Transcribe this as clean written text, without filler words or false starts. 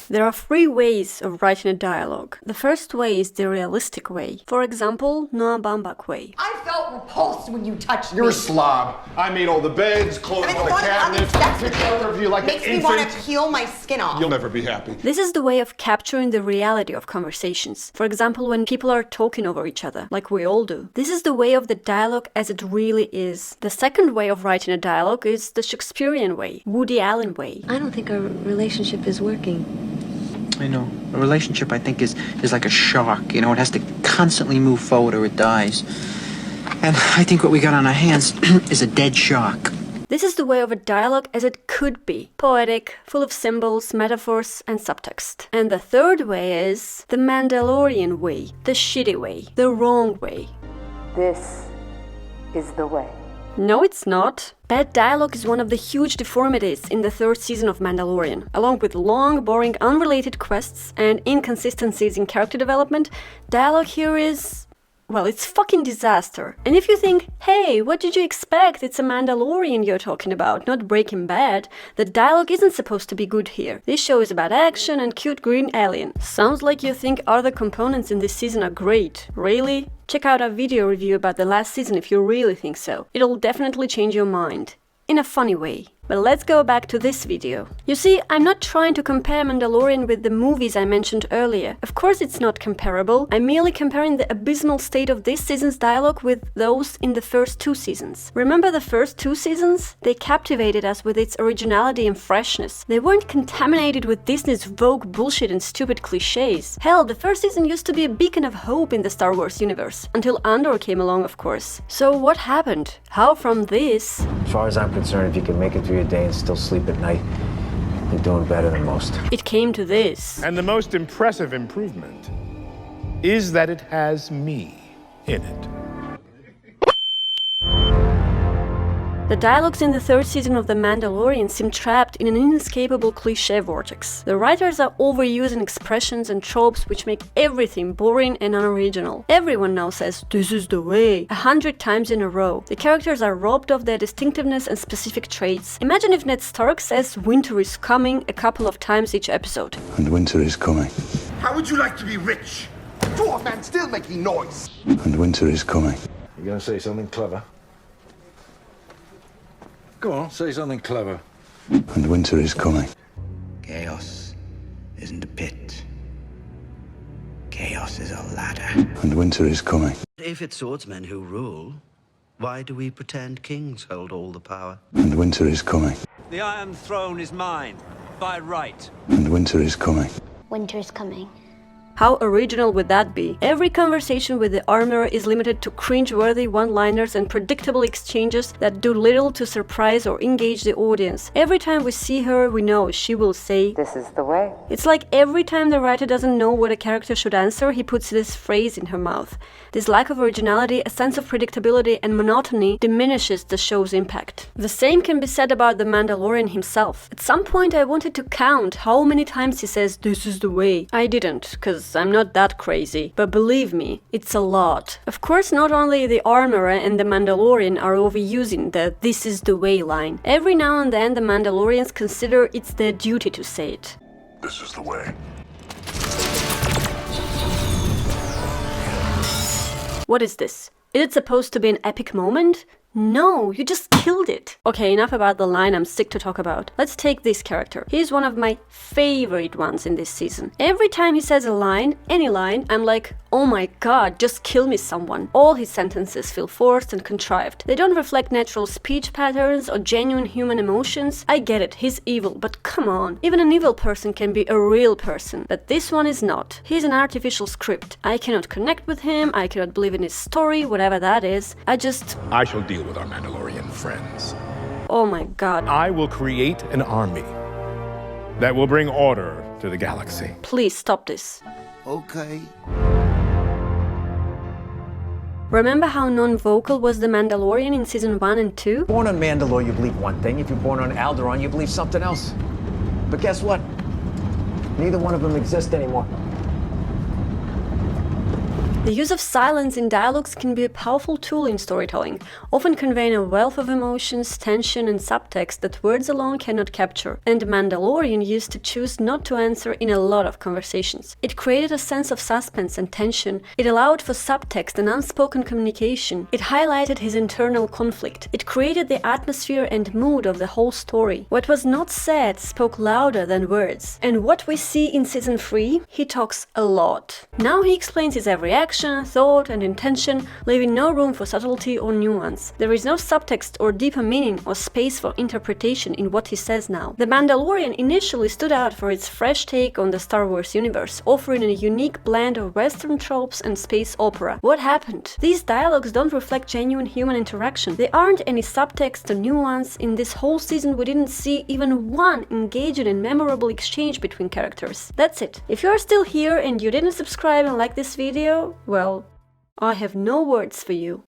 There are three ways of writing a dialogue. The first way is the realistic way. For example, Noah Baumbach way. I felt repulsed when you touched me. You're a slob. I made all the beds, clothes on the cabinets, took care of you like an infant. Makes me want to peel my skin off. You'll never be happy. This is the way of capturing the reality of conversations. For example, when people are talking over each other, like we all do. This is the way of the dialogue as it really is. The second way of writing a dialogue is the Shakespearean way, Woody Allen way. I don't think our relationship is working. I know. A relationship, I think, is like a shark. You know, it has to constantly move forward or it dies. And I think what we got on our hands is a dead shark. This is the way of a dialogue as it could be. Poetic, full of symbols, metaphors, and subtext. And the third way is the Mandalorian way, the shitty way, the wrong way. This is the way. No, it's not. Bad dialogue is one of the huge deformities in the third season of Mandalorian. Along with long, boring, unrelated quests and inconsistencies in character development, dialogue here is... well, it's fucking disaster. And if you think, hey, what did you expect? It's a Mandalorian you're talking about, not Breaking Bad. The dialogue isn't supposed to be good here. This show is about action and cute green alien. Sounds like you think other components in this season are great. Really? Check out our video review about the last season if you really think so. It'll definitely change your mind. In a funny way. But let's go back to this video. You see, I'm not trying to compare Mandalorian with the movies I mentioned earlier. Of course it's not comparable. I'm merely comparing the abysmal state of this season's dialogue with those in the first two seasons. Remember the first two seasons? They captivated us with its originality and freshness. They weren't contaminated with Disney's vogue bullshit and stupid cliches. Hell, the first season used to be a beacon of hope in the Star Wars universe. Until Andor came along, of course. So what happened? How from this... As far as I'm concerned, if you can make it through your day and still sleep at night, you're doing better than most. it came to this. And the most impressive improvement is that it has me in it. The dialogues in the third season of The Mandalorian seem trapped in an inescapable cliché vortex. The writers are overusing expressions and tropes which make everything boring and unoriginal. Everyone now says, "This is the way," 100 times in a row. The characters are robbed of their distinctiveness and specific traits. Imagine if Ned Stark says "winter is coming" a couple of times each episode. And winter is coming. How would you like to be rich? Dwarf man still making noise. And winter is coming. You gonna say something clever? Go on, say something clever. And winter is coming. Chaos isn't a pit. Chaos is a ladder. And winter is coming. If it's swordsmen who rule, why do we pretend kings hold all the power? And winter is coming. The Iron Throne is mine, by right. And winter is coming. Winter is coming. How original would that be? Every conversation with the armorer is limited to cringe-worthy one-liners and predictable exchanges that do little to surprise or engage the audience. Every time we see her, we know she will say, This is the way. It's like every time the writer doesn't know what a character should answer, he puts this phrase in her mouth. This lack of originality, a sense of predictability and monotony diminishes the show's impact. The same can be said about the Mandalorian himself. At some point I wanted to count how many times he says, "This is the way." I didn't, cause I'm not that crazy. But believe me, it's a lot. Of course, not only the armorer and the Mandalorian are overusing the "this is the way" line. Every now and then the Mandalorians consider it's their duty to say it. This is the way. What is this? Is it supposed to be an epic moment? No, you just killed it. Okay, enough about the line I'm sick to talk about. Let's take this character. He's one of my favorite ones in this season. Every time he says a line, any line, I'm like, oh my god, just kill me someone. All his sentences feel forced and contrived. They don't reflect natural speech patterns or genuine human emotions. I get it, he's evil, but come on. Even an evil person can be a real person, but this one is not. He's an artificial script. I cannot connect with him, I cannot believe in his story, whatever that is. I shall deal with our Mandalorian friends. Oh my god. I will create an army that will bring order to the galaxy. Please stop this. Okay. Remember how non-vocal was the Mandalorian in season 1 and 2? Born on Mandalore, you believe one thing. If you're born on Alderaan, you believe something else. But guess what? Neither one of them exist anymore. The use of silence in dialogues can be a powerful tool in storytelling, often conveying a wealth of emotions, tension, and subtext that words alone cannot capture, and Mandalorian used to choose not to answer in a lot of conversations. It created a sense of suspense and tension, it allowed for subtext and unspoken communication, it highlighted his internal conflict, it created the atmosphere and mood of the whole story. What was not said spoke louder than words, and what we see in Season 3, he talks a lot. Now he explains his every action, thought, and intention, leaving no room for subtlety or nuance. There is no subtext or deeper meaning or space for interpretation in what he says now. The Mandalorian initially stood out for its fresh take on the Star Wars universe, offering a unique blend of Western tropes and space opera. What happened? These dialogues don't reflect genuine human interaction. There aren't any subtext or nuance. In this whole season we didn't see even one engaging and memorable exchange between characters. That's it. If you are still here and you didn't subscribe and like this video, well, I have no words for you.